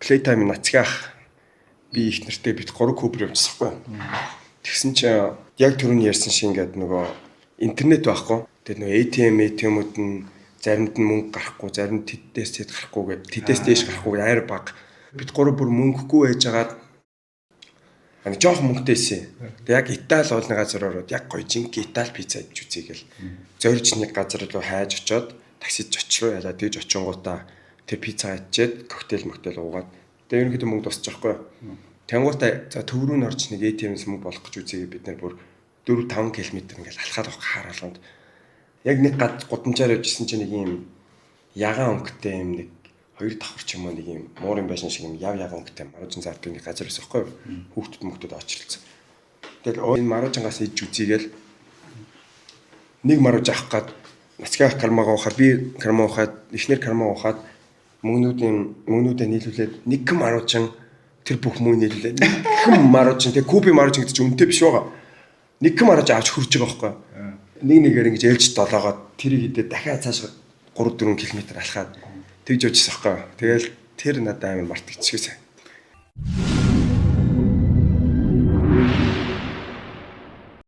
Playtime нацгаах би их нэртэй бид 3 кубер явчихсан байхгүй. Тэгсэн чинь яг түрүүний ярьсан шиг ингээд нөгөө интернет байхгүй. Тэгээд нөгөө ATM-үүд нь заримд нь мөнгө гарахгүй, заримд тэдээс гарахгүй гэдэг тэдээс дээш гарахгүй айр баг. Бид 3 бүр мөнгөгүй байжгаад жоох мөнгөтэйсэн. Тэгээд яг Итали уулны газар ороод яг гоё жинхэнэ Итали пицца идэж үзье гэл. Зорж нэг газар руу хайж очоод таксид очлоо ялаа тэгж очингуудаа тэр пицца идчихэд коктейл уугаад тэгээд ерөнхийдөө мөнгө дуусчих жоохгүй. Тэнгуутаа за төв рүү н орж нэг ATM-с мөнгө болох гэж үзье бид нар бүр 4-5 км ингээл алхаад авах хаар болгонд яг нэг гудамжаар явжсэн чинь нэг юм ягаан өнгөтэй юм нэг 2 давхар ч юм уу нэг юм муурын байшин шиг юм яв өнгөтэй маружин зардаг нэг газар байсан байхгүй юу? Хүүхдүүд очролцсон. Тэгэл энэ маружингаас иж үзье гээл нэг марууж авах гад нацгаах кармагаа ухаад би карма ухаад эхнэр карма ухаад мөнгнүүдээ нийлүүлээд нэг маруучин тэр бүх мөнгө нийлүүлээд нэг маруучин тэг куби маруучин гэдэг чинь үнэтэй биш байгаа. Нэг марууч авч хурж байгаа байхгүй. Нэгээр ингэж ээлж долоогоод тэрийг идээ дахиад цааш 3-4 км алхаад тэгж явчихсан байхгүй. Тэгэл тэр надад амар мартагдчихсан.